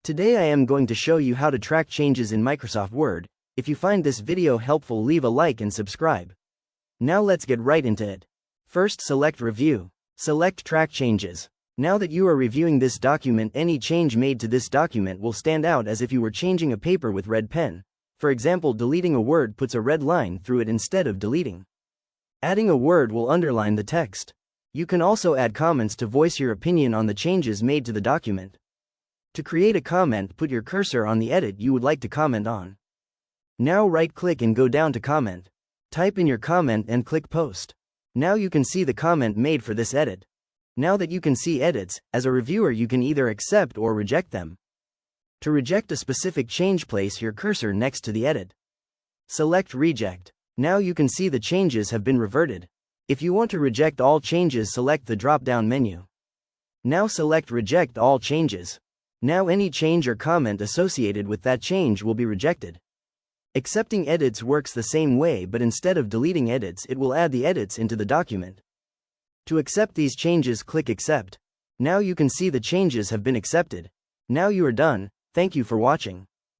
Today I am going to show you how to track changes in Microsoft Word. If you find this video helpful, leave a like and subscribe. Now let's get right into it. First, select Review. Select Track Changes. Now that you are reviewing this document, any change made to this document will stand out as if you were changing a paper with red pen. For example, deleting a word puts a red line through it instead of deleting. Adding a word will underline the text. You can also add comments to voice your opinion on the changes made to the document. To create a comment, put your cursor on the edit you would like to comment on. Now right-click and go down to Comment. Type in your comment and click Post. Now you can see the comment made for this edit. Now that you can see edits, as a reviewer you can either accept or reject them. To reject a specific change, place your cursor next to the edit. Select Reject. Now you can see the changes have been reverted. If you want to reject all changes, select the drop-down menu. Now select Reject All Changes. Now any change or comment associated with that change will be rejected. Accepting edits works the same way, but instead of deleting edits, it will add the edits into the document. To accept these changes, click Accept. Now you can see the changes have been accepted. Now you are done. Thank you for watching.